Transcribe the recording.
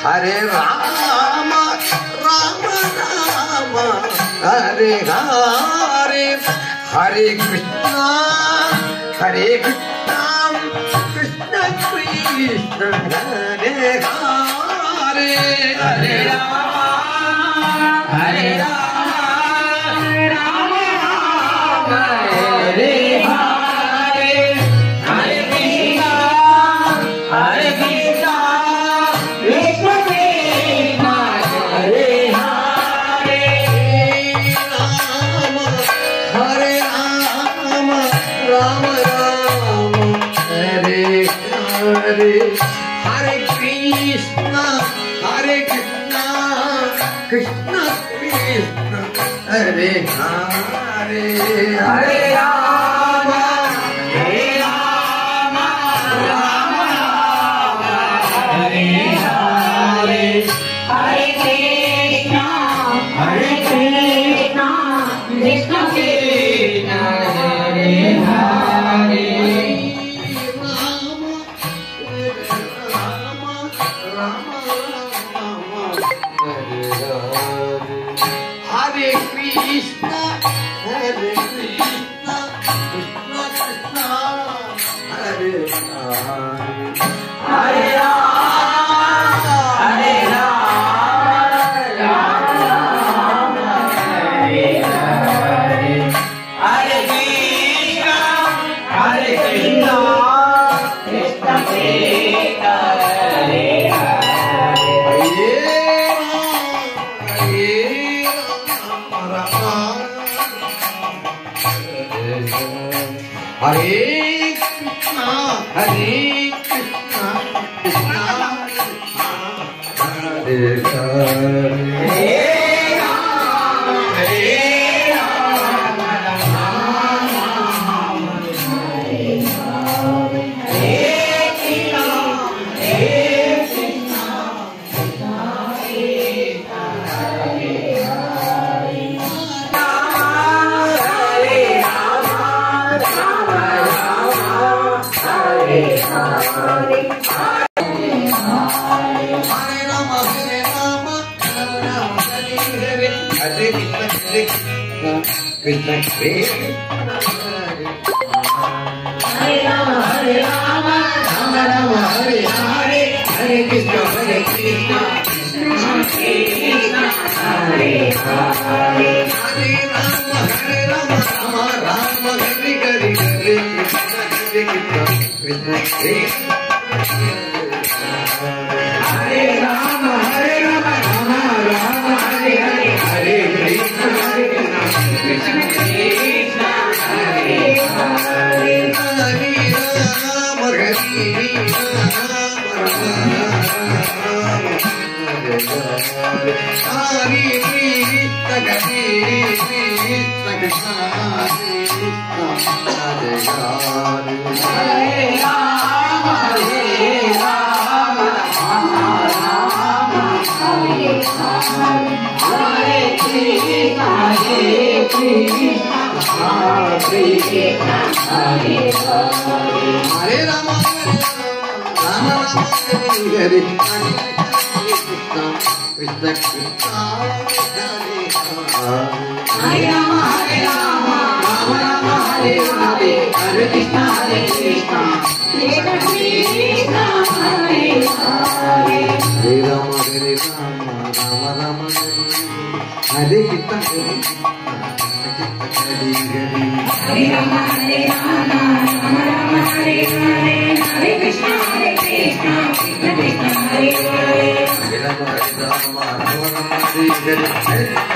Hare Rama, Rama Rama, Hare Hare, Hare Krishna, Hare Krishna, Krishna Krishna, Hare Hare, Hare Rama, Hare Rama, Rama Rama, Hare Hare, Hare Krishna, Hare Krishna. Hare Krishna, Hare Krishna, Krishna Krishna, Hare Hare, Hare Rama, Hare Rama, Rama Rama, Hare Hare, Hare Krishna, Hare Krishna, Krishna Krishna, Hare Hare. Hare Krishna, Hare Krishna, Krishna Krishna, Hare Hare, Hare Rama, Hare Rama, Rama Rama, Hare Hare, Hare Krishna, Hare Krishna, Krishna Krishna, Hare Hare Krishna, Hare Krishna, Krishna Hare Hare, Krishna Krishna, Hare Rama, Hare Rama, Rama Rama, Hare Hare, Hare Krishna, Hare Krishna, Krishna Krishna, Hare Hare, Hare Rama, Hare Rama, Rama Rama, Hare Hare, Hare Krishna, Hare Krishna, Krishna Krishna, Hare Rama, Hare Rama, Rama Rama, Hare Hare, Hare Krishna, Hare Krishna, Krishna Krishna, Hare Hare, Hare Rama, Hare Krishna, Hare Hare Rama, Rama Rama, Hare Hare.